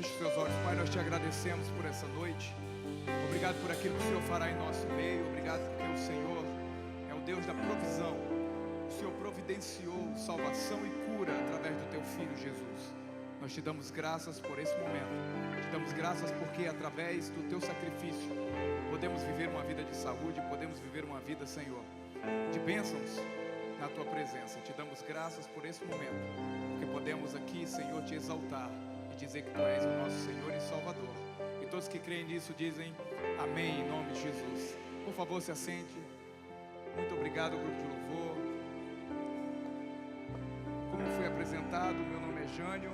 Feche os seus olhos. Pai, nós te agradecemos por essa noite. Obrigado por aquilo que o Senhor fará em nosso meio. Obrigado porque o Senhor é o Deus da provisão. O Senhor providenciou salvação e cura através do teu Filho Jesus. Nós te damos graças por esse momento. Te damos graças porque através do teu sacrifício podemos viver uma vida de saúde, podemos viver uma vida, Senhor, de bênçãos na tua presença. Te damos graças por esse momento, porque podemos aqui, Senhor, te exaltar e dizer que tu és o nosso Senhor e Salvador. E todos que creem nisso dizem amém, em nome de Jesus. Por favor, se assente. Muito obrigado, grupo de louvor. Como foi apresentado, meu nome é Jânio.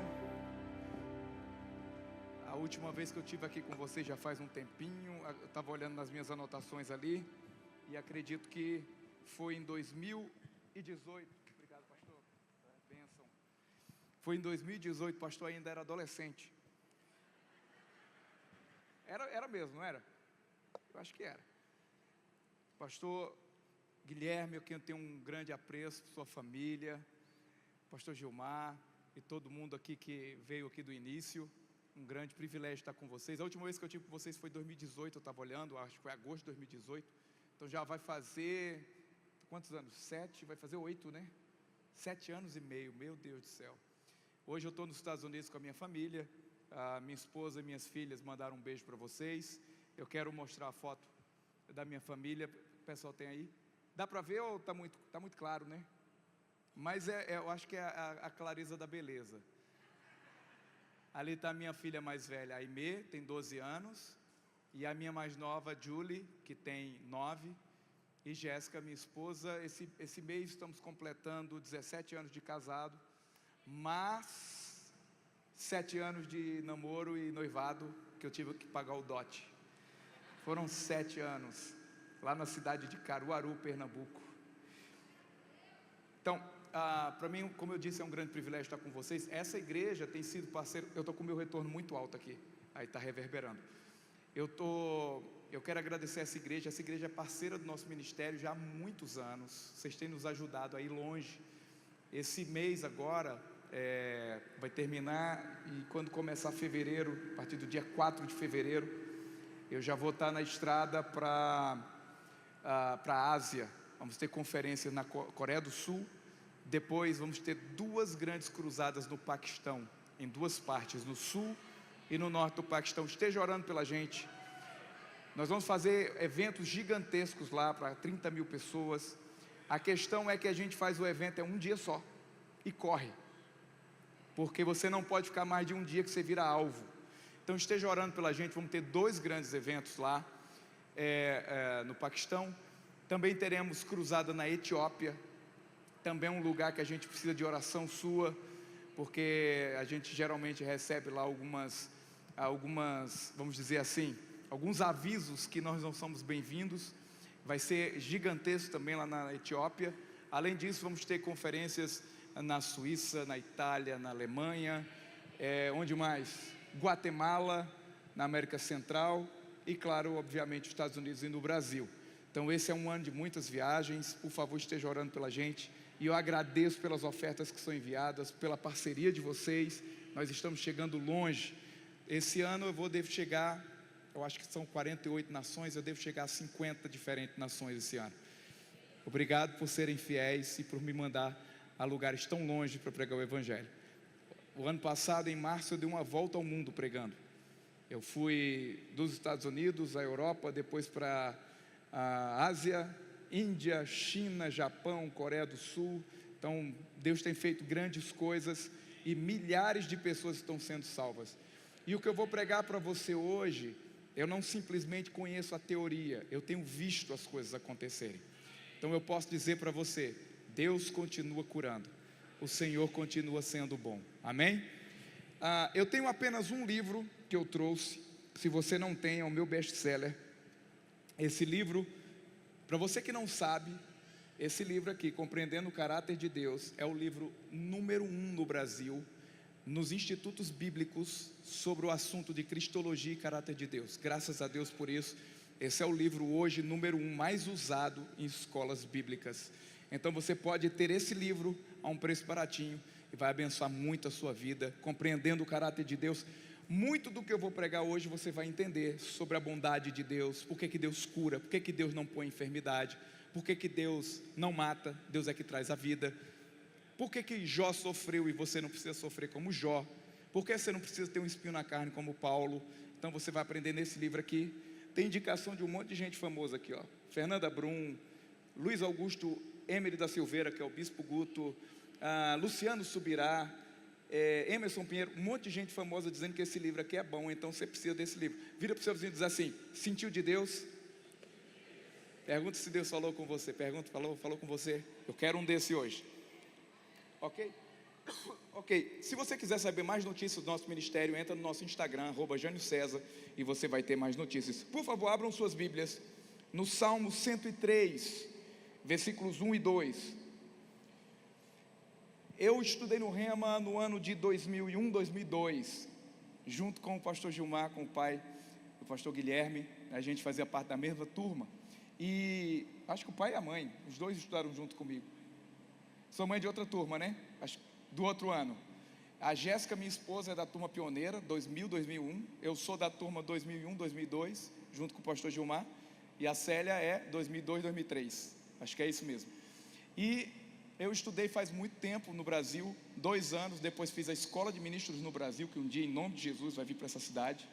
A última vez que eu estive aqui com vocês já faz um tempinho. Eu estava olhando nas minhas anotações ali e acredito que foi em 2018. Obrigado, pastor. Bênção. Foi em 2018, pastor ainda era adolescente. Era mesmo, não era? Eu acho que era. Pastor Guilherme, eu tenho um grande apreço por sua família. Pastor Gilmar e todo mundo aqui que veio aqui do início. Um grande privilégio estar com vocês. A última vez que eu estive com vocês foi em 2018, eu estava olhando, acho que foi agosto de 2018. Então já vai fazer, quantos anos? 7, vai fazer 8, né? 7 anos e meio, meu Deus do céu. Hoje eu estou nos Estados Unidos com a minha família. A minha esposa e minhas filhas mandaram um beijo para vocês. Eu quero mostrar a foto da minha família. O pessoal tem aí? Dá para ver ou está muito claro, né? Mas eu acho que é a clareza da beleza. Ali está a minha filha mais velha, a Aimee, tem 12 anos. E a minha mais nova, Julie, que tem 9. E Jéssica, minha esposa. Esse mês estamos completando 17 anos de casado. Mas 7 anos de namoro e noivado, que eu tive que pagar o dote. Foram 7 anos, lá na cidade de Caruaru, Pernambuco. Então, para mim, como eu disse, é um grande privilégio estar com vocês. Essa igreja tem sido parceiro. Eu estou com o meu retorno muito alto aqui, aí está reverberando. Eu quero agradecer essa igreja é parceira do nosso ministério já há muitos anos. Vocês têm nos ajudado a ir longe. Esse mês agora vai terminar, e quando começar fevereiro, a partir do dia 4 de fevereiro, eu já vou estar na estrada para a Ásia. Vamos ter conferência na Coreia do Sul. Depois vamos ter 2 grandes cruzadas no Paquistão, em 2 partes, no sul e no norte do Paquistão. Esteja orando pela gente. Nós vamos fazer eventos gigantescos lá para 30 mil pessoas. A questão é que a gente faz o evento um dia só e corre, porque você não pode ficar mais de um dia que você vira alvo. Então esteja orando pela gente. Vamos ter 2 grandes eventos lá no Paquistão. Também teremos cruzada na Etiópia. Também é um lugar que a gente precisa de oração sua, porque a gente geralmente recebe lá algumas, vamos dizer assim, alguns avisos que nós não somos bem-vindos. Vai ser gigantesco também lá na Etiópia. Além disso, vamos ter conferências na Suíça, na Itália, na Alemanha, onde mais? Guatemala, na América Central e, claro, obviamente, os Estados Unidos e no Brasil. Então esse é um ano de muitas viagens. Por favor, esteja orando pela gente. E eu agradeço pelas ofertas que são enviadas, pela parceria de vocês. Nós estamos chegando longe. Esse ano devo chegar, eu acho que são 48 nações, eu devo chegar a 50 diferentes nações esse ano. Obrigado por serem fiéis e por me mandar a lugares tão longe para pregar o Evangelho. O ano passado, em março, eu dei uma volta ao mundo pregando. Eu fui dos Estados Unidos à Europa, depois para a Ásia, Índia, China, Japão, Coreia do Sul. Então Deus tem feito grandes coisas e milhares de pessoas estão sendo salvas. E o que eu vou pregar para você hoje, eu não simplesmente conheço a teoria, eu tenho visto as coisas acontecerem. Então eu posso dizer para você: Deus continua curando, o Senhor continua sendo bom. Amém? Eu tenho apenas um livro que eu trouxe. Se você não tem, é o meu best-seller. Esse livro, para você que não sabe, esse livro aqui, Compreendendo o Caráter de Deus, é o livro número 1 no Brasil, nos institutos bíblicos, sobre o assunto de Cristologia e Caráter de Deus. Graças a Deus por isso. Esse é o livro hoje número 1 mais usado em escolas bíblicas. Então você pode ter esse livro a um preço baratinho e vai abençoar muito a sua vida, compreendendo o caráter de Deus. muito do que eu vou pregar hoje você vai entender sobre a bondade de Deus, por que Deus cura, por que Deus não põe enfermidade, por que Deus não mata, Deus é que traz a vida, por que Jó sofreu e você não precisa sofrer como Jó, por que você não precisa ter um espinho na carne como Paulo. Então você vai aprender nesse livro aqui. Tem indicação de um monte de gente famosa aqui, ó. Fernanda Brum, Luiz Augusto Emery da Silveira, que é o Bispo Guto, Luciano Subirá, Emerson Pinheiro, um monte de gente famosa dizendo que esse livro aqui é bom, então você precisa desse livro. Vira para o seu vizinho e diz assim: sentiu de Deus? Pergunta se Deus falou com você. Pergunta, falou com você? Eu quero um desse hoje. Ok? Ok, se você quiser saber mais notícias do nosso ministério, entra no nosso Instagram, @JânioCésar, e você vai ter mais notícias. Por favor, abram suas Bíblias no Salmo 103, versículos 1 e 2. Eu estudei no Rema no ano de 2001, 2002, junto com o pastor Gilmar, com o pai do pastor Guilherme. A gente fazia parte da mesma turma, e acho que o pai e a mãe, os dois estudaram junto comigo. Sou mãe de outra turma, né? Acho do outro ano. A Jéssica, minha esposa, é da turma pioneira, 2000, 2001. Eu sou da turma 2001, 2002, junto com o pastor Gilmar. E a Célia é 2002, 2003. Acho que é isso mesmo. E eu estudei faz muito tempo no Brasil, 2 anos. Depois fiz a escola de ministros no Brasil, que um dia, em nome de Jesus, vai vir para essa cidade.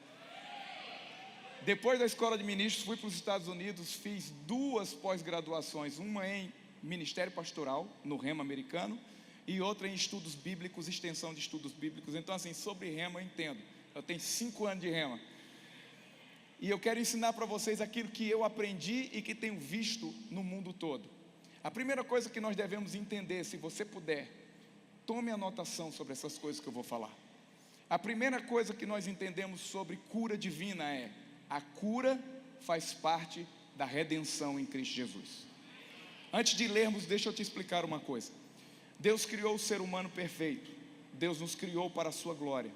Depois da escola de ministros, fui para os Estados Unidos. Fiz 2 pós-graduações, uma em ministério pastoral, no Rema americano, e outra em estudos bíblicos, extensão de estudos bíblicos. Então, assim, sobre Rema eu entendo. Eu tenho 5 anos de Rema, e eu quero ensinar para vocês aquilo que eu aprendi e que tenho visto no mundo todo. A primeira coisa que nós devemos entender, se você puder, tome anotação sobre essas coisas que eu vou falar. A primeira coisa que nós entendemos sobre cura divina é: a cura faz parte da redenção em Cristo Jesus. Antes de lermos, deixa eu te explicar uma coisa. Deus criou o ser humano perfeito. Deus nos criou para a sua glória.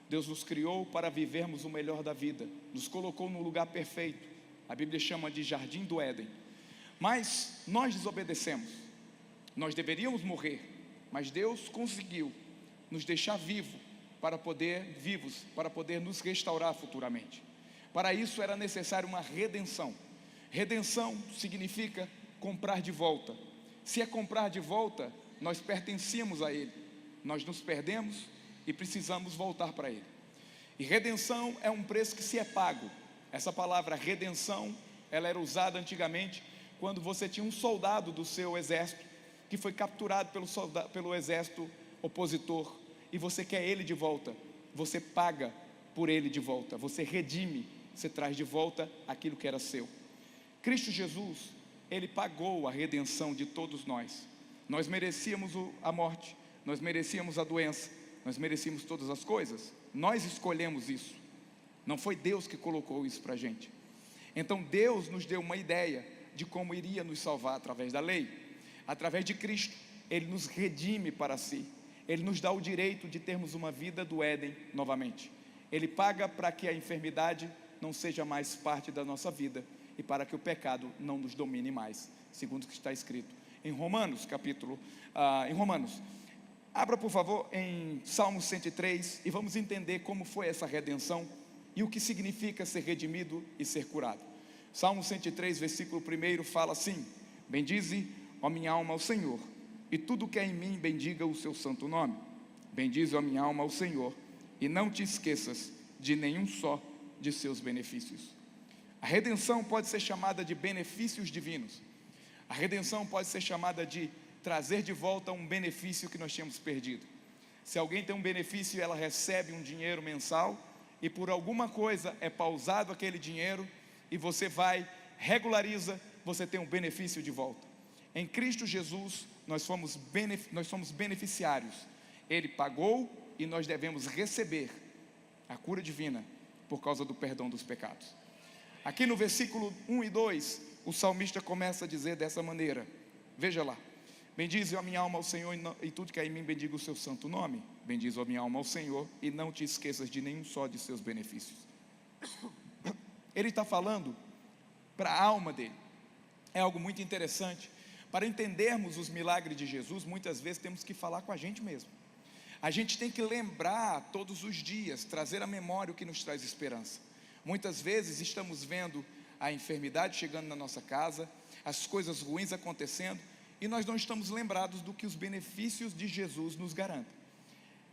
Deus nos criou para vivermos o melhor da vida. Nos colocou num lugar perfeito. A Bíblia chama de Jardim do Éden. Mas nós desobedecemos. Nós deveríamos morrer, mas Deus conseguiu nos deixar vivos para poder nos restaurar futuramente. Para isso era necessário uma redenção. Redenção significa comprar de volta. Se é comprar de volta, nós pertencíamos a Ele, nós nos perdemos e precisamos voltar para Ele. E redenção é um preço que se é pago. Essa palavra redenção, ela era usada antigamente quando você tinha um soldado do seu exército que foi capturado pelo exército opositor, e você quer ele de volta. Você paga por ele de volta, você redime, você traz de volta aquilo que era seu. Cristo Jesus, Ele pagou a redenção de todos nós. Nós merecíamos a morte, nós merecíamos a doença, nós merecíamos todas as coisas. Nós escolhemos isso. Não foi Deus que colocou isso para a gente. Então Deus nos deu uma ideia de como iria nos salvar através da lei. Através de Cristo, Ele nos redime para si. Ele nos dá o direito de termos uma vida do Éden novamente. Ele paga para que a enfermidade não seja mais parte da nossa vida, e para que o pecado não nos domine mais, segundo o que está escrito em Romanos, abra por favor em Salmo 103, e vamos entender como foi essa redenção, e o que significa ser redimido e ser curado. Salmo 103, versículo 1, fala assim: bendize, ó minha alma, ao Senhor, e tudo que é em mim bendiga o seu santo nome. Bendize, ó minha alma, ao Senhor, e não te esqueças de nenhum só de seus benefícios. A redenção pode ser chamada de benefícios divinos. A redenção pode ser chamada de trazer de volta um benefício que nós tínhamos perdido. Se alguém tem um benefício e ela recebe um dinheiro mensal, e por alguma coisa é pausado aquele dinheiro, e você vai, regulariza, você tem um benefício de volta. Em Cristo Jesus, nós somos beneficiários. Ele pagou e nós devemos receber a cura divina por causa do perdão dos pecados. Aqui no versículo 1 e 2, o salmista começa a dizer dessa maneira, veja lá: bendize a minha alma ao Senhor, e tudo que há em mim bendiga o seu santo nome. Bendize a minha alma ao Senhor, e não te esqueças de nenhum só de seus benefícios. Ele está falando para a alma dele. É algo muito interessante. Para entendermos os milagres de Jesus, muitas vezes temos que falar com a gente mesmo. A gente tem que lembrar todos os dias, trazer à memória o que nos traz esperança. Muitas vezes estamos vendo a enfermidade chegando na nossa casa, as coisas ruins acontecendo, e nós não estamos lembrados do que os benefícios de Jesus nos garantem.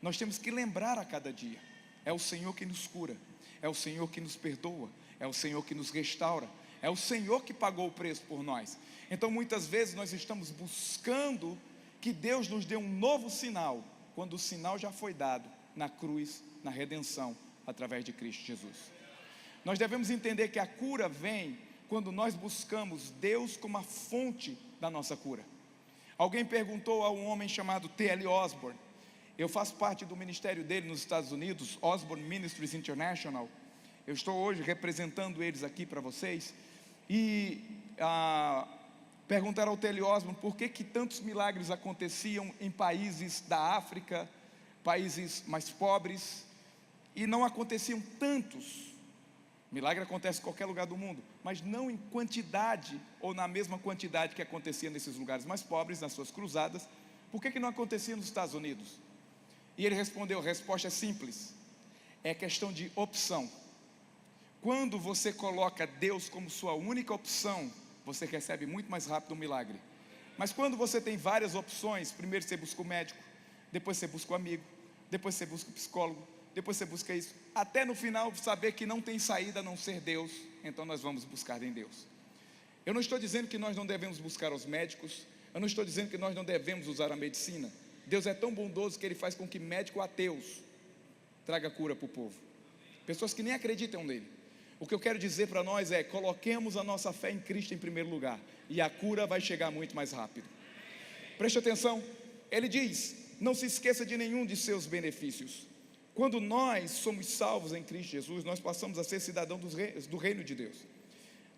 Nós temos que lembrar a cada dia: é o Senhor que nos cura, é o Senhor que nos perdoa, é o Senhor que nos restaura, é o Senhor que pagou o preço por nós. Então muitas vezes nós estamos buscando que Deus nos dê um novo sinal, quando o sinal já foi dado na cruz, na redenção, através de Cristo Jesus. Nós devemos entender que a cura vem quando nós buscamos Deus como a fonte da nossa cura. Alguém perguntou a um homem chamado T.L. Osborne. Eu faço parte do ministério dele nos Estados Unidos, Osborne Ministries International. Eu estou hoje representando eles aqui para vocês. E perguntaram ao T.L. Osborne por que tantos milagres aconteciam em países da África, países mais pobres, e não aconteciam tantos. Milagre acontece em qualquer lugar do mundo, mas não em quantidade, ou na mesma quantidade que acontecia nesses lugares mais pobres, nas suas cruzadas. Por que não acontecia nos Estados Unidos? E ele respondeu: a resposta é simples, é questão de opção. Quando você coloca Deus como sua única opção, você recebe muito mais rápido um milagre. Mas quando você tem várias opções, primeiro você busca o médico, depois você busca o amigo, depois você busca o psicólogo, depois você busca isso, até no final saber que não tem saída a não ser Deus, então nós vamos buscar em Deus. Eu não estou dizendo que nós não devemos buscar os médicos, eu não estou dizendo que nós não devemos usar a medicina. Deus é tão bondoso que Ele faz com que médicos ateus traga cura para o povo, pessoas que nem acreditam nele. O que eu quero dizer para nós é: coloquemos a nossa fé em Cristo em primeiro lugar, e a cura vai chegar muito mais rápido. Preste atenção, ele diz: não se esqueça de nenhum de seus benefícios. Quando nós somos salvos em Cristo Jesus, nós passamos a ser cidadãos do reino de Deus.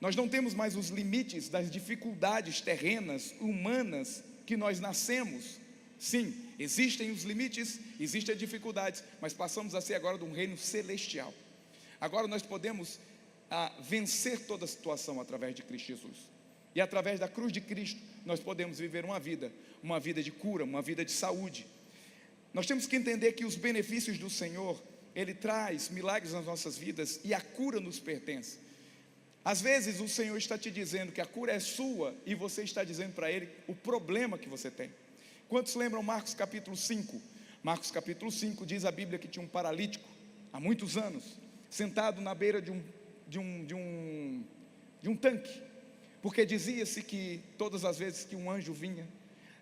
Nós não temos mais os limites das dificuldades terrenas, humanas, que nós nascemos. Sim, existem os limites, existem as dificuldades, mas passamos a ser agora de um reino celestial. Agora nós podemos vencer toda a situação através de Cristo Jesus. E através da cruz de Cristo, nós podemos viver uma vida de cura, uma vida de saúde. Nós temos que entender que os benefícios do Senhor, Ele traz milagres nas nossas vidas, e a cura nos pertence. Às vezes o Senhor está te dizendo que a cura é sua, e você está dizendo para Ele o problema que você tem. Quantos lembram Marcos capítulo 5? Marcos capítulo 5 diz a Bíblia que tinha um paralítico, há muitos anos, sentado na beira de um tanque, porque dizia-se que todas as vezes que um anjo vinha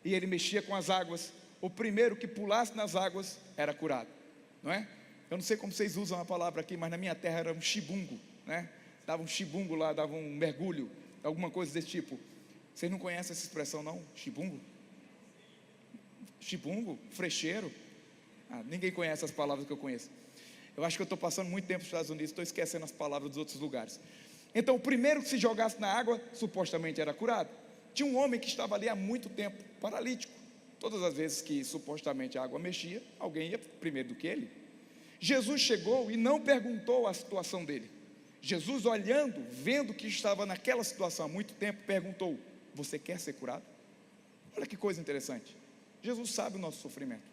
e ele mexia com as águas, o primeiro que pulasse nas águas era curado, não é? Eu não sei como vocês usam a palavra aqui, mas na minha terra era um chibungo, né? Dava um chibungo lá, dava um mergulho, alguma coisa desse tipo. Vocês não conhecem essa expressão não? Chibungo? Chibungo? Frecheiro? Ninguém conhece as palavras que eu conheço. Eu acho que eu estou passando muito tempo nos Estados Unidos, estou esquecendo as palavras dos outros lugares. Então o primeiro que se jogasse na água, supostamente era curado. Tinha um homem que estava ali há muito tempo, paralítico. Todas as vezes que supostamente a água mexia, alguém ia primeiro do que ele. Jesus chegou e não perguntou a situação dele. Jesus, olhando, vendo que estava naquela situação há muito tempo, perguntou: você quer ser curado? Olha que coisa interessante. Jesus sabe o nosso sofrimento.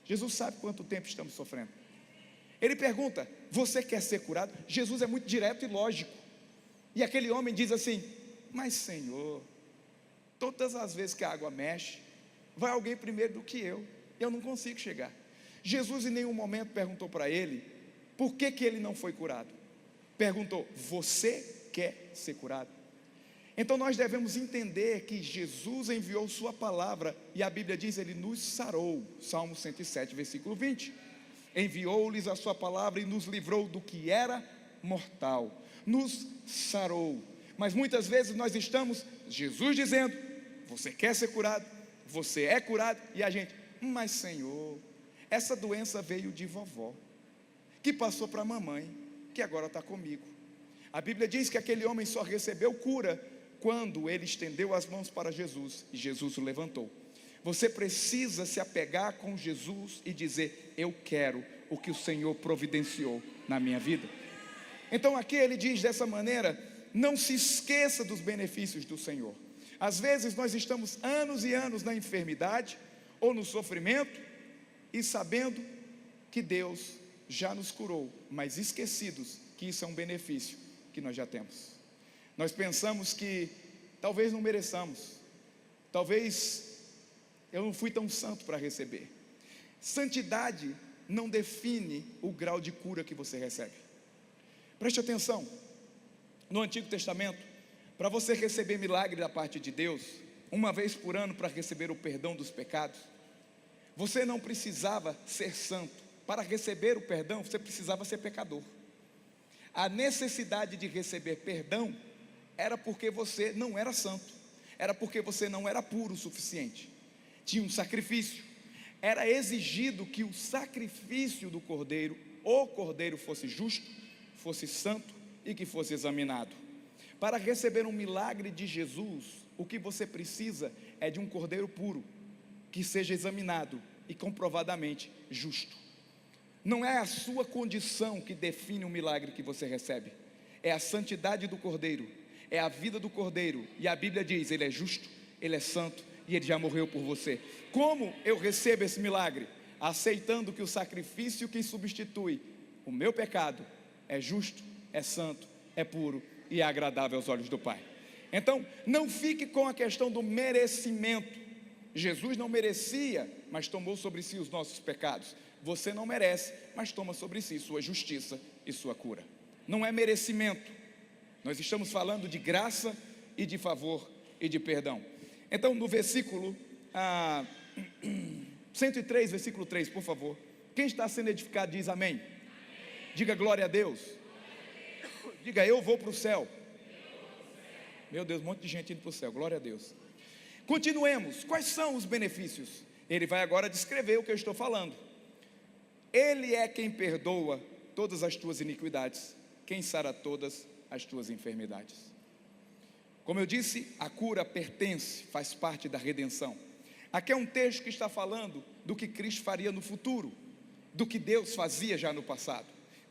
Jesus sabe quanto tempo estamos sofrendo. Ele pergunta: você quer ser curado? Jesus é muito direto e lógico. E aquele homem diz assim: mas Senhor, todas as vezes que a água mexe, vai alguém primeiro do que eu não consigo chegar. Jesus em nenhum momento perguntou para ele por que ele não foi curado. Perguntou: você quer ser curado? Então nós devemos entender que Jesus enviou sua palavra, e a Bíblia diz: ele nos sarou. Salmo 107, versículo 20. Enviou-lhes a sua palavra e nos livrou do que era mortal, nos sarou. Mas muitas vezes nós estamos, Jesus dizendo: você quer ser curado, você é curado, e a gente: mas Senhor, essa doença veio de vovó, que passou para a mamãe, que agora está comigo. A Bíblia diz que aquele homem só recebeu cura quando ele estendeu as mãos para Jesus, e Jesus o levantou. Você precisa se apegar com Jesus e dizer: eu quero o que o Senhor providenciou na minha vida. Então aqui ele diz dessa maneira: não se esqueça dos benefícios do Senhor. Às vezes nós estamos anos e anos na enfermidade ou no sofrimento, e sabendo que Deus já nos curou, mas esquecidos que isso é um benefício que nós já temos. Nós pensamos que talvez não mereçamos, talvez eu não fui tão santo para receber. Santidade não define o grau de cura que você recebe. Preste atenção, no Antigo Testamento, para você receber milagre da parte de Deus, uma vez por ano para receber o perdão dos pecados, você não precisava ser santo. Para receber o perdão, você precisava ser pecador. A necessidade de receber perdão era porque você não era santo, era porque você não era puro o suficiente. Tinha um sacrifício, era exigido que o sacrifício do cordeiro, o cordeiro fosse justo, fosse santo e que fosse examinado. Para receber um milagre de Jesus, o que você precisa é de um cordeiro puro, que seja examinado e comprovadamente justo. Não é a sua condição que define o milagre que você recebe, é a santidade do cordeiro, é a vida do cordeiro, e a Bíblia diz, ele é justo, ele é santo, e ele já morreu por você. Como eu recebo esse milagre? Aceitando que o sacrifício que substitui o meu pecado é justo, é santo, é puro e é agradável aos olhos do Pai. Então, não fique com a questão do merecimento. Jesus não merecia, mas tomou sobre si os nossos pecados. Você não merece, mas toma sobre si sua justiça e sua cura. Não é merecimento. Nós estamos falando de graça e de favor e de perdão. Então, no versículo 103, versículo 3, por favor. Quem está sendo edificado diz amém. Diga glória a Deus. Diga, eu vou para o céu. Meu Deus, um monte de gente indo para o céu, glória a Deus. Continuemos, quais são os benefícios? Ele vai agora descrever o que eu estou falando. Ele é quem perdoa todas as tuas iniquidades, quem sara todas as tuas enfermidades. Como eu disse, a cura pertence, faz parte da redenção. Aqui é um texto que está falando do que Cristo faria no futuro, do que Deus fazia já no passado.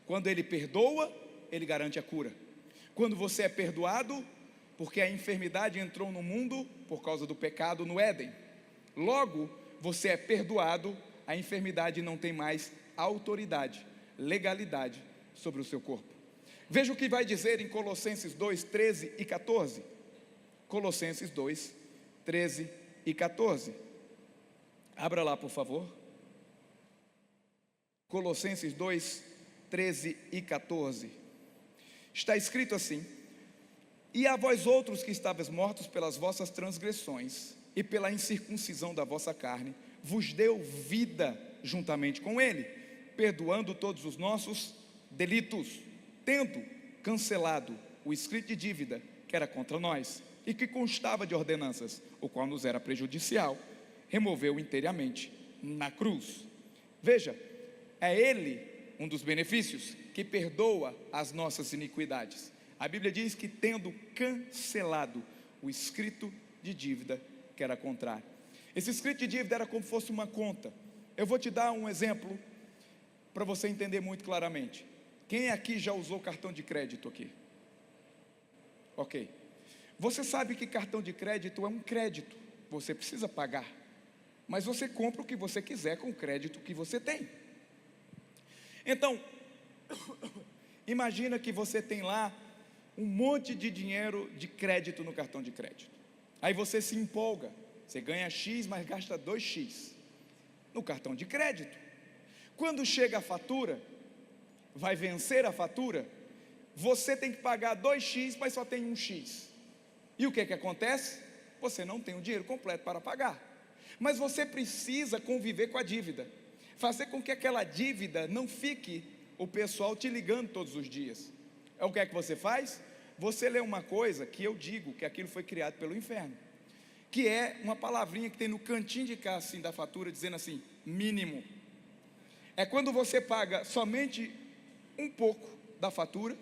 Quando Ele perdoa, Ele garante a cura. Quando você é perdoado, porque a enfermidade entrou no mundo por causa do pecado no Éden, logo você é perdoado, a enfermidade não tem mais autoridade, legalidade sobre o seu corpo. Veja o que vai dizer em Colossenses 2, 13 e 14. Colossenses 2, 13 e 14. Abra lá, por favor. Colossenses 2, 13 e 14. Está escrito assim: e a vós outros que estavais mortos pelas vossas transgressões e pela incircuncisão da vossa carne, vos deu vida juntamente com Ele, perdoando todos os nossos delitos, tendo cancelado o escrito de dívida que era contra nós e que constava de ordenanças, o qual nos era prejudicial, removeu inteiramente na cruz. Veja, é Ele um dos benefícios que perdoa as nossas iniquidades. A Bíblia diz que tendo cancelado o escrito de dívida que era contrário. Esse escrito de dívida era como se fosse uma conta. Eu vou te dar um exemplo para você entender muito claramente. Quem aqui já usou cartão de crédito aqui? Ok. Você sabe que cartão de crédito é um crédito. Você precisa pagar. Mas você compra o que você quiser com o crédito que você tem. Então, imagina que você tem lá um monte de dinheiro de crédito no cartão de crédito. Aí você se empolga. Você ganha X, mas gasta 2X no cartão de crédito. Quando chega a fatura, vai vencer a fatura, você tem que pagar 2X, mas só tem 1X. E o que acontece? Você não tem o dinheiro completo para pagar. Mas você precisa conviver com a dívida, fazer com que aquela dívida não fique o pessoal te ligando todos os dias. É o que é que você faz? Você lê uma coisa que eu digo que aquilo foi criado pelo inferno, que é uma palavrinha que tem no cantinho de cá assim da fatura, dizendo assim, mínimo. É quando você paga somente um pouco da fatura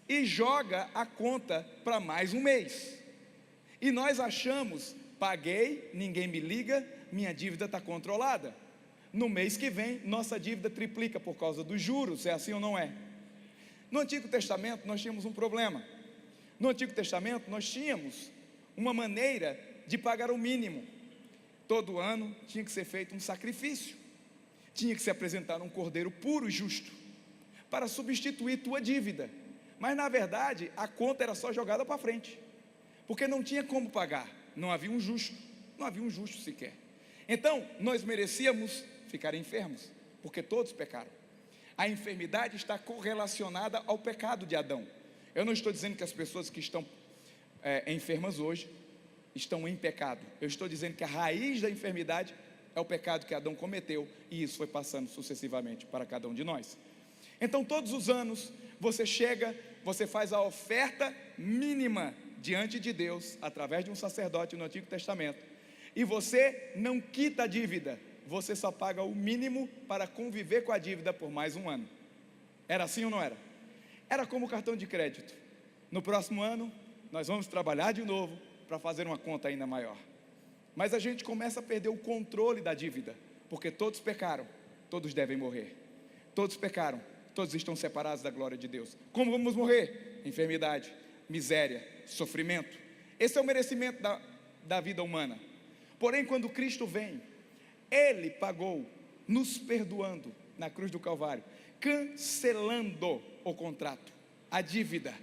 e joga a conta para mais um mês. E nós achamos, paguei, ninguém me liga, minha dívida está controlada. No mês que vem, nossa dívida triplica por causa dos juros, é assim ou não é? No Antigo Testamento nós tínhamos um problema. No Antigo Testamento nós tínhamos uma maneira de pagar o mínimo. Todo ano tinha que ser feito um sacrifício. tinha que se apresentar um cordeiro puro e justo, para substituir tua dívida. Mas na verdade, a conta era só jogada para frente, porque não tinha como pagar, não havia um justo sequer. Então, nós merecíamos ficar enfermos, porque todos pecaram. A enfermidade está correlacionada ao pecado de Adão. Eu não estou dizendo que as pessoas que estão enfermas hoje estão em pecado. Eu estou dizendo que a raiz da enfermidade é o pecado que Adão cometeu, e isso foi passando sucessivamente para cada um de nós. Então todos os anos você chega, você faz a oferta mínima diante de Deus, através de um sacerdote no Antigo Testamento, e você não quita a dívida, você só paga o mínimo para conviver com a dívida por mais um ano. Era assim ou não era? Era como o cartão de crédito. No próximo ano nós vamos trabalhar de novo para fazer uma conta ainda maior. Mas a gente começa a perder o controle da dívida, porque todos pecaram, todos devem morrer. Todos pecaram, todos estão separados da glória de Deus. Como vamos morrer? Enfermidade, miséria, sofrimento. Esse é o merecimento da vida humana. Porém, quando Cristo vem, Ele pagou, nos perdoando na cruz do Calvário, cancelando o contrato, a dívida.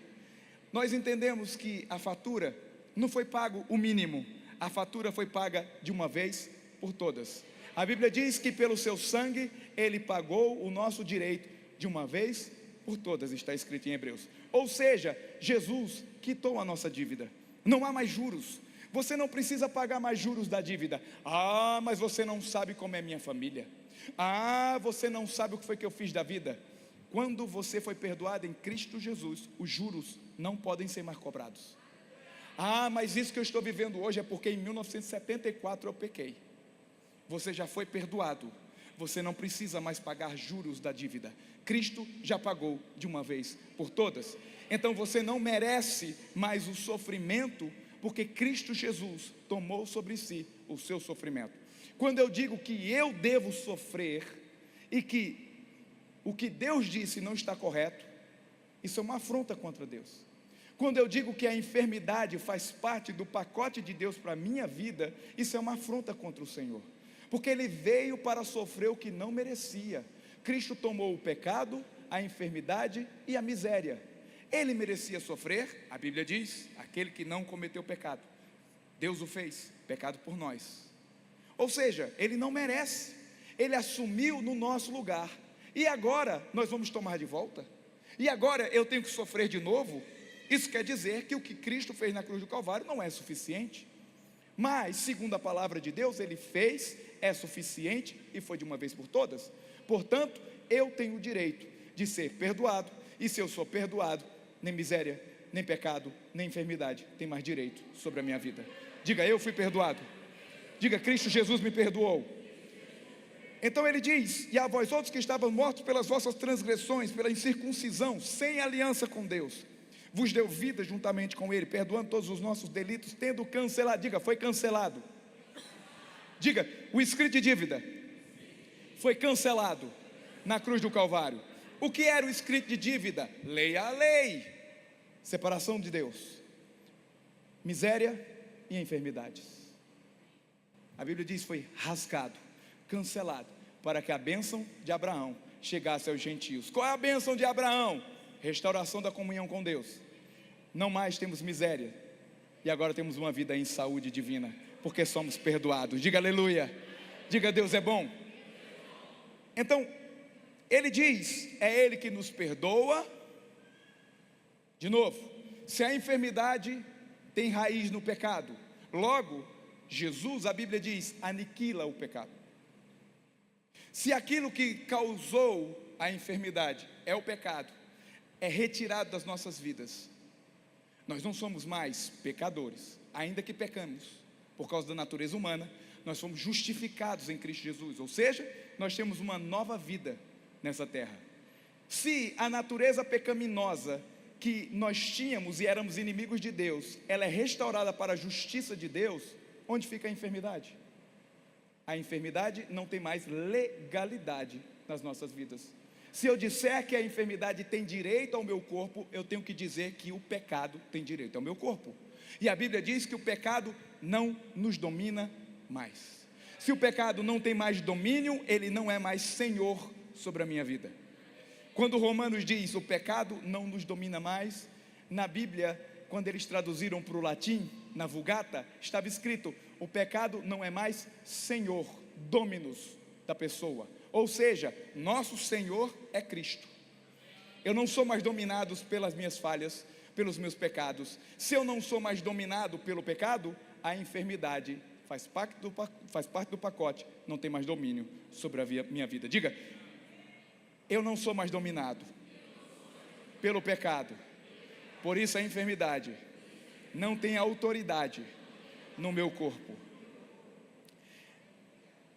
Nós entendemos que a fatura não foi pago o mínimo, a fatura foi paga de uma vez por todas. A Bíblia diz que pelo seu sangue Ele pagou o nosso direito de uma vez por todas, está escrito em Hebreus. Ou seja, Jesus quitou a nossa dívida, não há mais juros. Você não precisa pagar mais juros da dívida. Ah, mas você não sabe como é minha família. Ah, você não sabe o que foi que eu fiz da vida. Quando você foi perdoado em Cristo Jesus, os juros não podem ser mais cobrados. Ah, mas isso que eu estou vivendo hoje é porque em 1974 eu pequei. Você já foi perdoado, você não precisa mais pagar juros da dívida. Cristo já pagou de uma vez por todas. Então você não merece mais o sofrimento, porque Cristo Jesus tomou sobre si o seu sofrimento. Quando eu digo que eu devo sofrer, e que o que Deus disse não está correto, isso é uma afronta contra Deus. Quando eu digo que a enfermidade faz parte do pacote de Deus para a minha vida, isso é uma afronta contra o Senhor, porque Ele veio para sofrer o que não merecia. Cristo tomou o pecado, a enfermidade e a miséria. Ele merecia sofrer, a Bíblia diz, aquele que não cometeu pecado, Deus o fez, pecado por nós. Ou seja, Ele não merece, Ele assumiu no nosso lugar, e agora nós vamos tomar de volta? E agora eu tenho que sofrer de novo? Isso quer dizer que o que Cristo fez na cruz do Calvário não é suficiente, mas segundo a palavra de Deus, Ele fez, é suficiente e foi de uma vez por todas. Portanto, eu tenho o direito de ser perdoado, e se eu sou perdoado, nem miséria, nem pecado, nem enfermidade tem mais direito sobre a minha vida. Diga, eu fui perdoado. Diga, Cristo Jesus me perdoou. Então ele diz: e a vós outros que estavam mortos pelas vossas transgressões, pela incircuncisão, sem aliança com Deus, vos deu vida juntamente com Ele, perdoando todos os nossos delitos, tendo cancelado. Diga, foi cancelado. Diga, o escrito de dívida foi cancelado na cruz do Calvário. O que era o escrito de dívida? Leia a lei. Separação de Deus, miséria e enfermidades. A Bíblia diz: foi rasgado, cancelado, para que a bênção de Abraão chegasse aos gentios. Qual é a bênção de Abraão? Restauração da comunhão com Deus. Não mais temos miséria, e agora temos uma vida em saúde divina, porque somos perdoados. Diga aleluia. Diga, Deus é bom. Então ele diz, é Ele que nos perdoa. De novo, se a enfermidade tem raiz no pecado, logo Jesus, a Bíblia diz, aniquila o pecado. Se aquilo que causou a enfermidade é o pecado, é retirado das nossas vidas, nós não somos mais pecadores, ainda que pecamos, por causa da natureza humana, nós somos justificados em Cristo Jesus, ou seja, nós temos uma nova vida nessa terra. Se a natureza pecaminosa que nós tínhamos e éramos inimigos de Deus, ela é restaurada para a justiça de Deus, onde fica a enfermidade? A enfermidade não tem mais legalidade nas nossas vidas. Se eu disser que a enfermidade tem direito ao meu corpo, eu tenho que dizer que o pecado tem direito ao meu corpo. E a Bíblia diz que o pecado não nos domina mais. Se o pecado não tem mais domínio, ele não é mais senhor sobre a minha vida. Quando Romanos diz, o pecado não nos domina mais, na Bíblia, quando eles traduziram para o latim, na Vulgata, estava escrito, o pecado não é mais senhor, dominus da pessoa. Ou seja, nosso Senhor é Cristo. Eu não sou mais dominado pelas minhas falhas, pelos meus pecados. Se eu não sou mais dominado pelo pecado, a enfermidade faz parte do pacote, não tem mais domínio sobre a minha vida. Diga, eu não sou mais dominado pelo pecado, por isso a enfermidade não tem autoridade no meu corpo.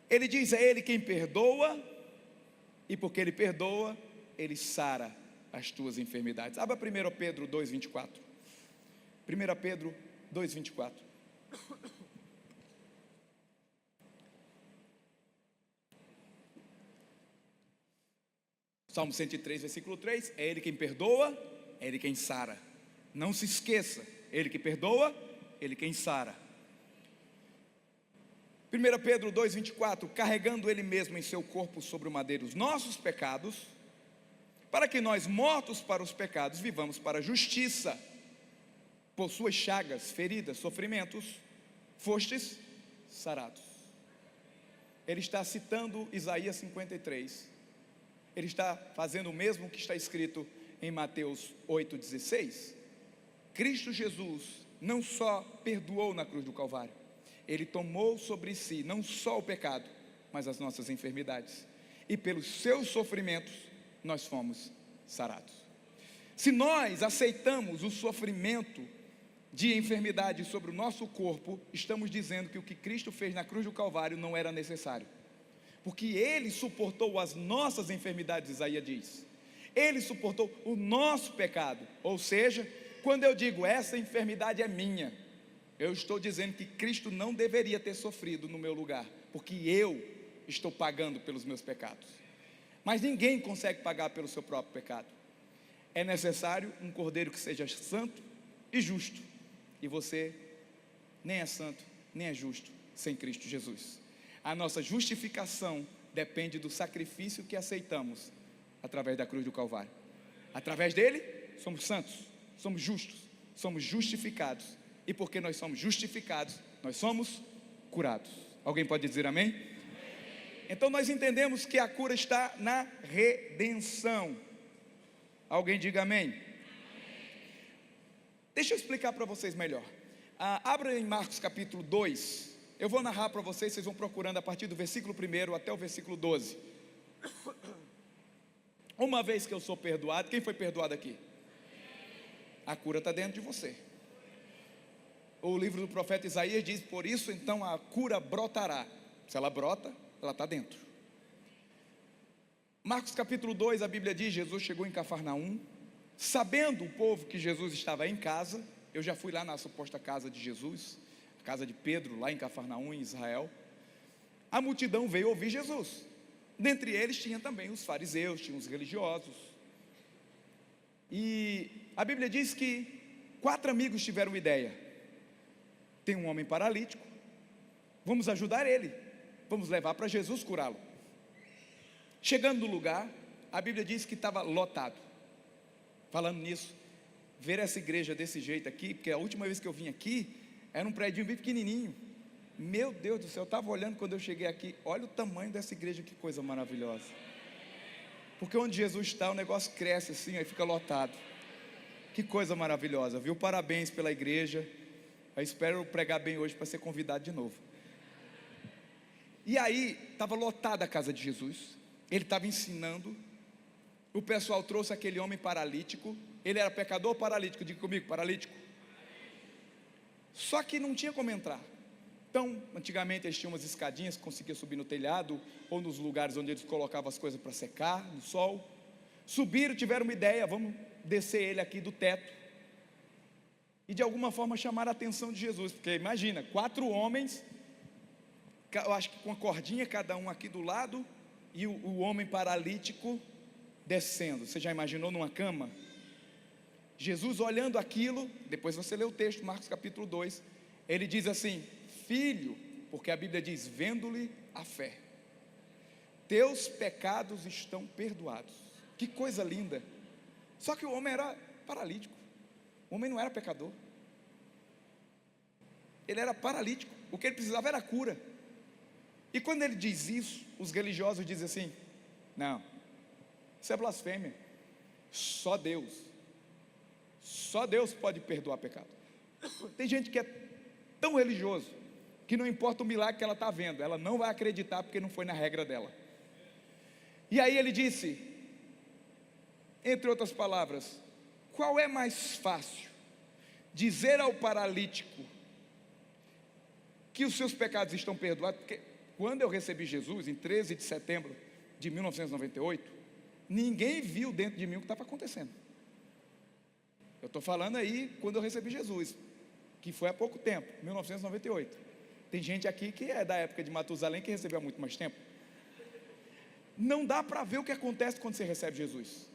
Ele diz, é Ele quem perdoa, e porque Ele perdoa, Ele sara as tuas enfermidades. Abra 1 Pedro 2,24. 1 Pedro 2,24. Salmo 103, versículo 3, é Ele quem perdoa, é Ele quem sara. Não se esqueça, Ele que perdoa, Ele quem sara. 1 Pedro 2,24, carregando Ele mesmo em seu corpo sobre o madeiro os nossos pecados, para que nós, mortos para os pecados, vivamos para a justiça. Por suas chagas, feridas, sofrimentos, fostes sarados. Ele está citando Isaías 53. Ele está fazendo o mesmo que está escrito em Mateus 8,16. Cristo Jesus não só perdoou na cruz do Calvário, Ele tomou sobre si não só o pecado, mas as nossas enfermidades. E pelos seus sofrimentos, nós fomos sarados. Se nós aceitamos o sofrimento de enfermidade sobre o nosso corpo, estamos dizendo que o que Cristo fez na cruz do Calvário não era necessário, porque Ele suportou as nossas enfermidades, Isaías diz. Ele suportou o nosso pecado. Ou seja, quando eu digo essa enfermidade é minha, eu estou dizendo que Cristo não deveria ter sofrido no meu lugar, porque eu estou pagando pelos meus pecados. Mas ninguém consegue pagar pelo seu próprio pecado. É necessário um cordeiro que seja santo e justo, e você nem é santo, nem é justo sem Cristo Jesus. A nossa justificação depende do sacrifício que aceitamos através da cruz do Calvário. Através dele, somos santos, somos justos, somos justificados. E porque nós somos justificados, nós somos curados. Alguém pode dizer amém? Então nós entendemos que a cura está na redenção. Alguém diga amém? Deixa eu explicar para vocês melhor. Abra em Marcos capítulo 2. Eu vou narrar para vocês, vocês vão procurando a partir do versículo 1 até o versículo 12. Uma vez que eu sou perdoado, quem foi perdoado aqui? A cura está dentro de você. O livro do profeta Isaías diz, por isso então a cura brotará. Se ela brota, ela está dentro. Marcos capítulo 2, a Bíblia diz, Jesus chegou em Cafarnaum, sabendo o povo que Jesus estava em casa. Eu já fui lá na suposta casa de Jesus, a casa de Pedro, lá em Cafarnaum, em Israel. A multidão veio ouvir Jesus. Dentre eles tinha também os fariseus, tinha os religiosos. E a Bíblia diz que 4 amigos tiveram uma ideia. Tem um homem paralítico, vamos ajudar ele, vamos levar para Jesus curá-lo. Chegando no lugar, a Bíblia diz que estava lotado. Falando nisso, ver essa igreja desse jeito aqui, porque a última vez que eu vim aqui, era um prédio bem pequenininho. Meu Deus do céu, eu estava olhando quando eu cheguei aqui, olha o tamanho dessa igreja, que coisa maravilhosa. Porque onde Jesus está, o negócio cresce assim, aí fica lotado. Que coisa maravilhosa, viu? Parabéns pela igreja. Eu espero pregar bem hoje para ser convidado de novo. E aí, estava lotada a casa de Jesus. Ele estava ensinando. O pessoal trouxe aquele homem paralítico. Ele era pecador ou paralítico? Diga comigo, paralítico. Só que não tinha como entrar. Então, antigamente eles tinham umas escadinhas que conseguiam subir no telhado, ou nos lugares onde eles colocavam as coisas para secar, no sol. Subiram, tiveram uma ideia, vamos descer ele aqui do teto. E de alguma forma chamar a atenção de Jesus, porque imagina, 4 homens, eu acho que com a cordinha cada um aqui do lado, e o homem paralítico descendo. Você já imaginou numa cama? Jesus olhando aquilo, depois você lê o texto, Marcos capítulo 2, ele diz assim, filho, porque a Bíblia diz: vendo-lhe a fé, teus pecados estão perdoados. Que coisa linda! Só que o homem era paralítico, o homem não era pecador, ele era paralítico, o que ele precisava era cura. E quando ele diz isso, os religiosos dizem assim: não, isso é blasfêmia, só Deus pode perdoar pecado. Tem gente que é tão religioso, que não importa o milagre que ela está vendo, ela não vai acreditar, porque não foi na regra dela. E aí ele disse, entre outras palavras: qual é mais fácil, dizer ao paralítico que os seus pecados estão perdoados? Porque quando eu recebi Jesus, em 13 de setembro de 1998, ninguém viu dentro de mim o que estava acontecendo. Eu estou falando aí quando eu recebi Jesus, que foi há pouco tempo, 1998. Tem gente aqui que é da época de Matusalém, que recebeu há muito mais tempo. Não dá para ver o que acontece quando você recebe Jesus.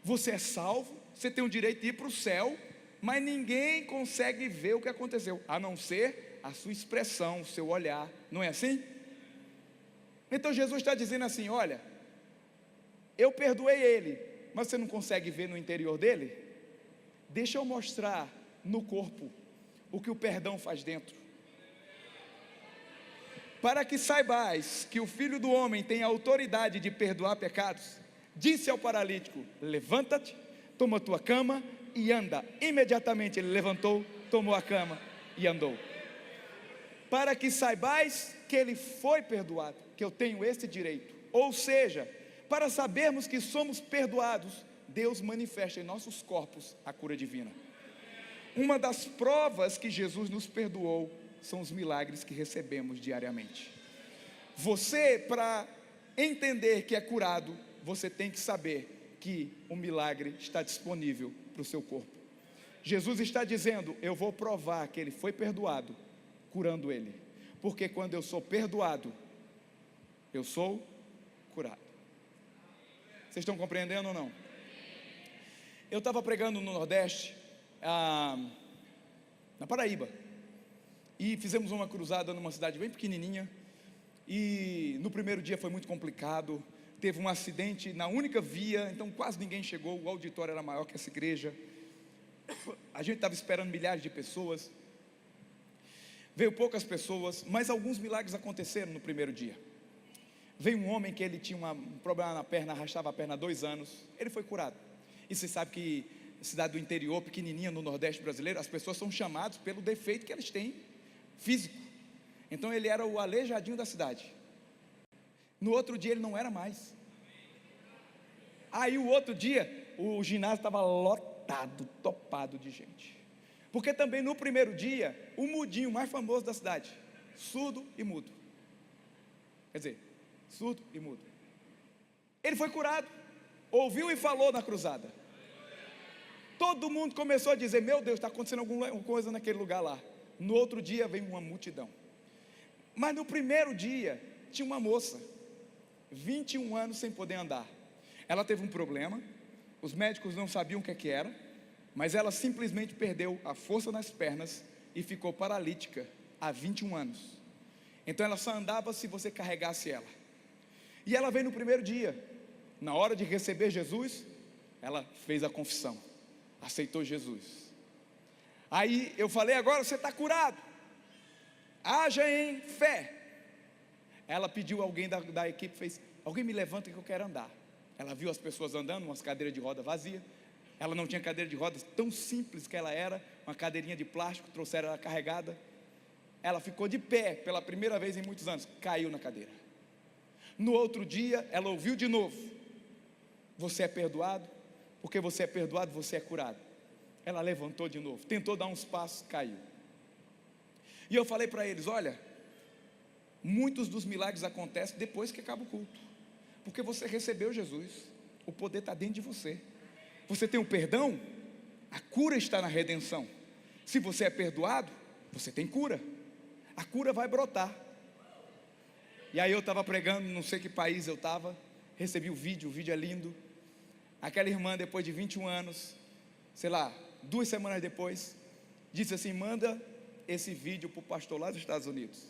Você é salvo, você tem o direito de ir para o céu, mas ninguém consegue ver o que aconteceu, a não ser a sua expressão, o seu olhar. Não é assim? Então Jesus está dizendo assim: olha, eu perdoei ele, mas você não consegue ver no interior dele? Deixa eu mostrar no corpo o que o perdão faz dentro. Para que saibais que o Filho do Homem tem a autoridade de perdoar pecados, disse ao paralítico: levanta-te, toma a tua cama e anda. Imediatamente ele levantou, tomou a cama e andou. Para que saibais que ele foi perdoado, que eu tenho esse direito. Ou seja, para sabermos que somos perdoados, Deus manifesta em nossos corpos a cura divina. Uma das provas que Jesus nos perdoou são os milagres que recebemos diariamente. Você, para entender que é curado, você tem que saber que o milagre está disponível para o seu corpo. Jesus está dizendo: eu vou provar que ele foi perdoado, curando ele, porque quando eu sou perdoado, eu sou curado. Vocês estão compreendendo ou não? Eu estava pregando no Nordeste, na Paraíba, e fizemos uma cruzada numa cidade bem pequenininha, e no primeiro dia foi muito complicado. Teve um acidente na única via, então quase ninguém chegou, o auditório era maior que essa igreja, a gente estava esperando milhares de pessoas, veio poucas pessoas, mas alguns milagres aconteceram no primeiro dia. Veio um homem que ele tinha um problema na perna, arrastava a perna há 2 anos, ele foi curado. E você sabe que cidade do interior, pequenininha no Nordeste brasileiro, as pessoas são chamadas pelo defeito que eles têm físico. Então ele era o aleijadinho da cidade. No outro dia ele não era mais. Aí o outro dia o ginásio estava lotado, topado de gente. Porque também no primeiro dia, o mudinho mais famoso da cidade, surdo e mudo, quer dizer, surdo e mudo, ele foi curado, ouviu e falou na cruzada. Todo mundo começou a dizer: meu Deus, está acontecendo alguma coisa naquele lugar lá. No outro dia veio uma multidão. Mas no primeiro dia tinha uma moça, 21 anos sem poder andar. Ela teve um problema, os médicos não sabiam o que era, mas ela simplesmente perdeu a força nas pernas e ficou paralítica há 21 anos. Então ela só andava se você carregasse ela. E ela veio no primeiro dia. Na hora de receber Jesus, ela fez a confissão, aceitou Jesus. Aí eu falei: agora você está curado, haja em fé. Ela pediu, alguém da equipe fez: alguém me levanta que eu quero andar. Ela viu as pessoas andando, umas cadeiras de roda vazias. Ela não tinha cadeira de rodas, tão simples que ela era, uma cadeirinha de plástico, trouxeram ela carregada. Ela ficou de pé pela primeira vez em muitos anos, caiu na cadeira. No outro dia ela ouviu de novo: você é perdoado, porque você é perdoado, você é curado. Ela levantou de novo, tentou dar uns passos, caiu. E eu falei para eles: olha, muitos dos milagres acontecem depois que acaba o culto, porque você recebeu Jesus, o poder está dentro de você. Você tem o perdão, a cura está na redenção. Se você é perdoado, você tem cura, a cura vai brotar. E aí eu estava pregando, não sei que país eu estava, recebi o vídeo é lindo. Aquela irmã, depois de 21 anos, sei lá, 2 semanas depois, disse assim: manda esse vídeo para o pastor lá dos Estados Unidos.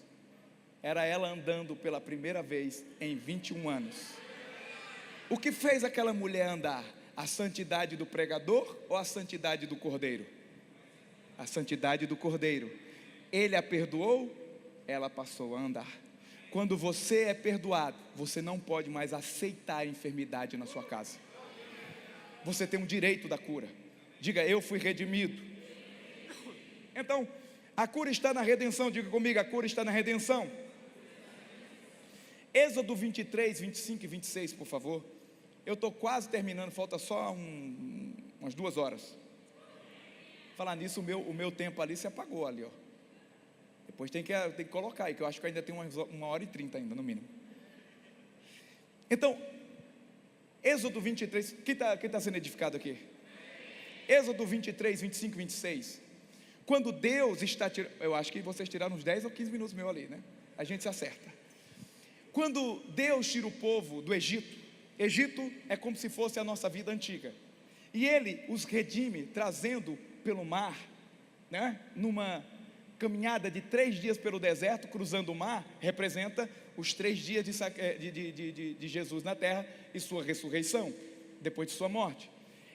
Era ela andando pela primeira vez em 21 anos. O que fez aquela mulher andar? A santidade do pregador ou a santidade do cordeiro? A santidade do cordeiro. Ele a perdoou, ela passou a andar. Quando você é perdoado, você não pode mais aceitar a enfermidade na sua casa. Você tem um direito da cura. Diga, eu fui redimido. Então, a cura está na redenção. Diga comigo, a cura está na redenção. Êxodo 23, 25 e 26, por favor. Eu estou quase terminando, falta só umas 2 horas. Falar nisso, o meu tempo ali se apagou ali, ó. Depois tem que colocar aí, que eu acho que ainda tem 1h30 ainda, no mínimo. Então, Êxodo 23, quem está sendo edificado aqui? Êxodo 23, 25 e 26. Quando Deus está tirando, eu acho que vocês tiraram uns 10 ou 15 minutos meu ali, né? A gente se acerta. Quando Deus tira o povo do Egito, Egito é como se fosse a nossa vida antiga, e Ele os redime, trazendo pelo mar, né? Numa caminhada de 3 dias pelo deserto, cruzando o mar, representa os 3 dias de Jesus na terra e sua ressurreição, depois de sua morte.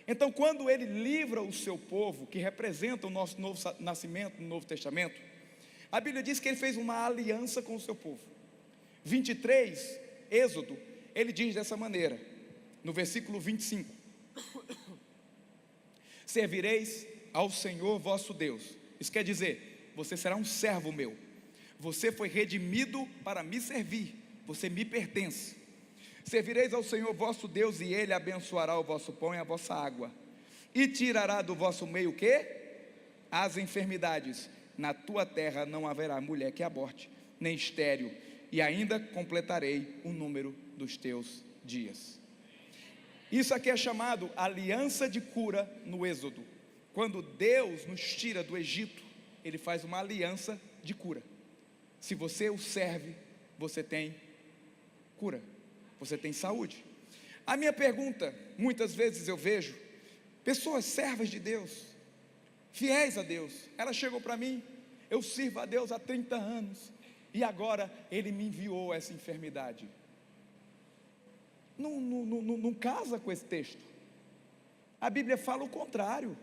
Então, quando Ele livra o seu povo, que representa o nosso novo nascimento no Novo Testamento, a Bíblia diz que Ele fez uma aliança com o seu povo. 23, Êxodo, Ele diz dessa maneira, no versículo 25: servireis ao Senhor vosso Deus. Isso quer dizer, você será um servo meu, você foi redimido para me servir, você me pertence. Servireis ao Senhor vosso Deus, e Ele abençoará o vosso pão e a vossa água, e tirará do vosso meio o quê? As enfermidades. Na tua terra não haverá mulher que aborte, nem estéril, e ainda completarei o número dos teus dias. Isso aqui é chamado aliança de cura no Êxodo. Quando Deus nos tira do Egito, Ele faz uma aliança de cura. Se você o serve, você tem cura, você tem saúde. A minha pergunta, muitas vezes eu vejo pessoas servas de Deus, fiéis a Deus. Elas chegam para mim, eu sirvo a Deus há 30 anos, e agora Ele me enviou essa enfermidade. Não casa com esse texto. A Bíblia fala o contrário.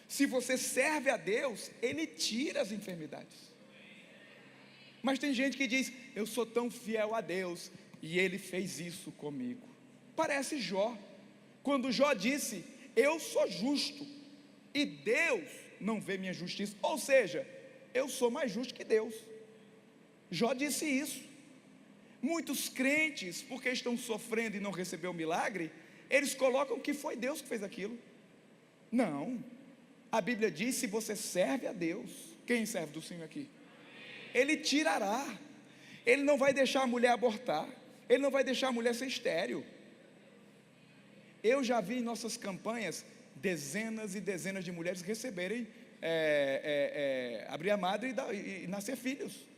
Se você serve a Deus, Ele tira as enfermidades. Mas tem gente que diz, eu sou tão fiel a Deus, e Ele fez isso comigo. Parece Jó, quando Jó disse, eu sou justo, e Deus não vê minha justiça. Ou seja, eu sou mais justo que Deus. Jó disse isso. Muitos crentes, porque estão sofrendo e não recebeu o milagre, eles colocam que foi Deus que fez aquilo. Não, a Bíblia diz, se você serve a Deus, quem serve do Senhor aqui? Ele tirará, Ele não vai deixar a mulher abortar, Ele não vai deixar a mulher ser estéril. Eu já vi em nossas campanhas, dezenas e dezenas de mulheres receberem, abrir a madre e nascer filhos.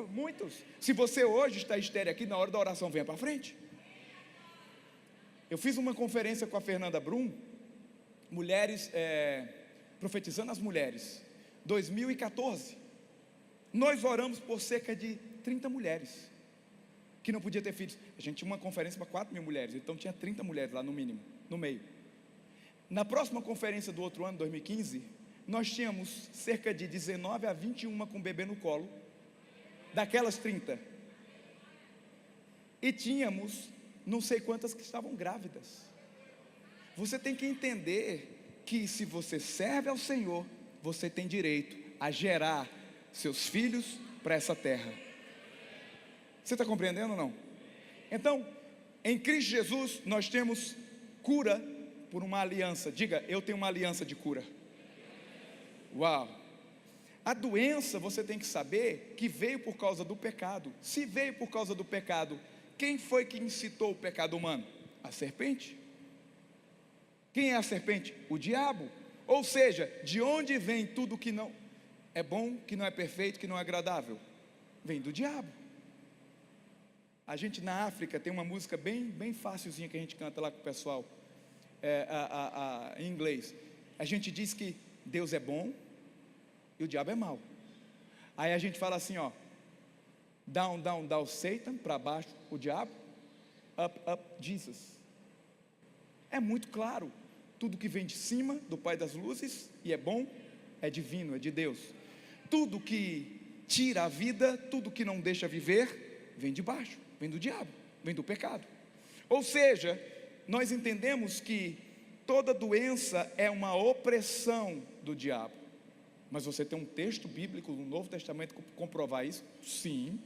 Muitos. Se você hoje está estéril aqui, na hora da oração, venha para frente. Eu fiz uma conferência com a Fernanda Brum, mulheres, profetizando as mulheres, 2014. Nós oramos por cerca de 30 mulheres que não podiam ter filhos. A gente tinha uma conferência para 4.000 mulheres, então tinha 30 mulheres lá no mínimo, no meio. Na próxima conferência do outro ano, 2015, nós tínhamos cerca de 19 a 21 com bebê no colo, daquelas 30, e tínhamos não sei quantas que estavam grávidas. Você tem que entender que se você serve ao Senhor, você tem direito a gerar seus filhos para essa terra. Você está compreendendo ou não? Então, em Cristo Jesus, nós temos cura por uma aliança. Diga, eu tenho uma aliança de cura. Uau! A doença, você tem que saber que veio por causa do pecado. Se veio por causa do pecado, quem foi que incitou o pecado humano? A serpente. Quem é a serpente? O diabo. Ou seja, de onde vem tudo que não é bom, que não é perfeito, que não é agradável? Vem do diabo. A gente na África tem uma música bem facilzinha que a gente canta lá com o pessoal, em inglês. A gente diz que Deus é bom e o diabo é mau. Aí a gente fala assim, ó, Down, down, down, Satan, para baixo o diabo. Up, up, Jesus. É muito claro. Tudo que vem de cima do Pai das luzes e é bom, é divino, é de Deus. Tudo que tira a vida, tudo que não deixa viver, vem de baixo, vem do diabo, vem do pecado. Ou seja, nós entendemos que toda doença é uma opressão do diabo. Mas você tem um texto bíblico no Novo Testamento para comprovar isso? Sim,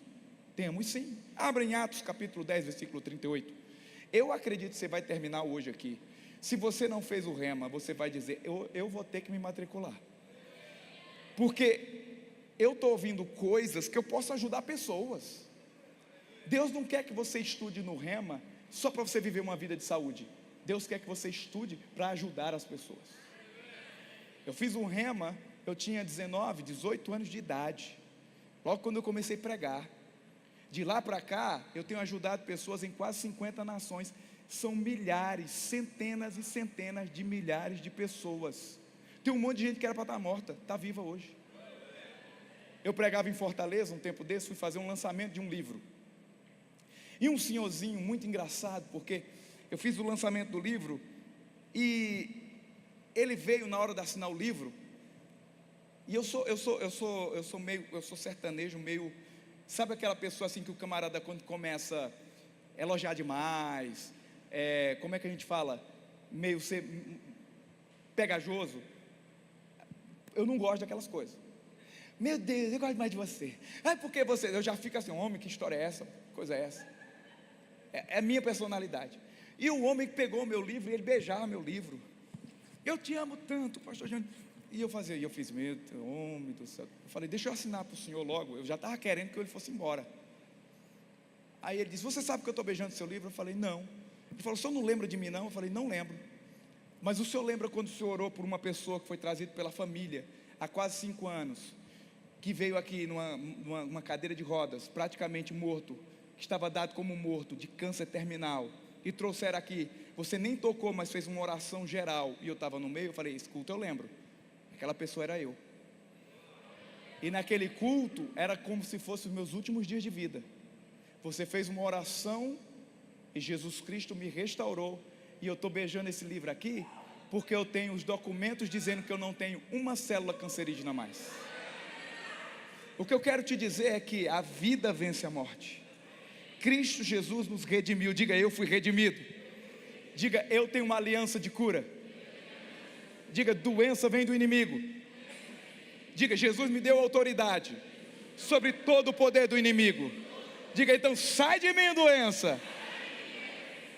temos sim. Abra em Atos capítulo 10, versículo 38. Eu acredito que você vai terminar hoje aqui. Se você não fez o rema, você vai dizer, eu vou ter que me matricular. Porque eu estou ouvindo coisas que eu posso ajudar pessoas. Deus não quer que você estude no rema só para você viver uma vida de saúde. Deus quer que você estude para ajudar as pessoas. Eu fiz um rema, eu tinha 19, 18 anos de idade. Logo quando eu comecei a pregar. De lá para cá, eu tenho ajudado pessoas em quase 50 nações. São milhares, centenas e centenas de milhares de pessoas. Tem um monte de gente que era para estar morta, está viva hoje. Eu pregava em Fortaleza um tempo desse, fui fazer um lançamento de um livro. E um senhorzinho muito engraçado, porque eu fiz o lançamento do livro e ele veio na hora de assinar o livro. E eu sou sertanejo, meio, sabe aquela pessoa assim que o camarada quando começa a elogiar demais, como é que a gente fala? Meio ser pegajoso. Eu não gosto daquelas coisas. Meu Deus, eu gosto mais de você. Porque você, eu já fico assim, homem, que história é essa? Que coisa é essa? É a minha personalidade. E o homem que pegou o meu livro, ele beijava meu livro. Eu te amo tanto, pastor Jânio. E eu fiz, meu homem do céu. Eu falei, deixa eu assinar para o senhor logo. Eu já estava querendo que ele fosse embora. Aí ele disse, você sabe que eu estou beijando seu livro? Eu falei, não. Ele falou, o senhor não lembra de mim não? Eu falei, não lembro. Mas o senhor lembra quando o senhor orou por uma pessoa que foi trazida pela família, há quase 5 anos, que veio aqui numa cadeira de rodas, praticamente morto, que estava dado como morto, de câncer terminal, e trouxeram aqui, você nem tocou, mas fez uma oração geral, e eu estava no meio, eu falei, esse culto eu lembro, aquela pessoa era eu, e naquele culto, era como se fosse os meus últimos dias de vida, você fez uma oração, e Jesus Cristo me restaurou, e eu estou beijando esse livro aqui, porque eu tenho os documentos dizendo que eu não tenho uma célula cancerígena mais. O que eu quero te dizer é que a vida vence a morte. Cristo Jesus nos redimiu. Diga, eu fui redimido. Diga, eu tenho uma aliança de cura. Diga, doença vem do inimigo. Diga, Jesus me deu autoridade sobre todo o poder do inimigo. Diga, então sai de mim, doença.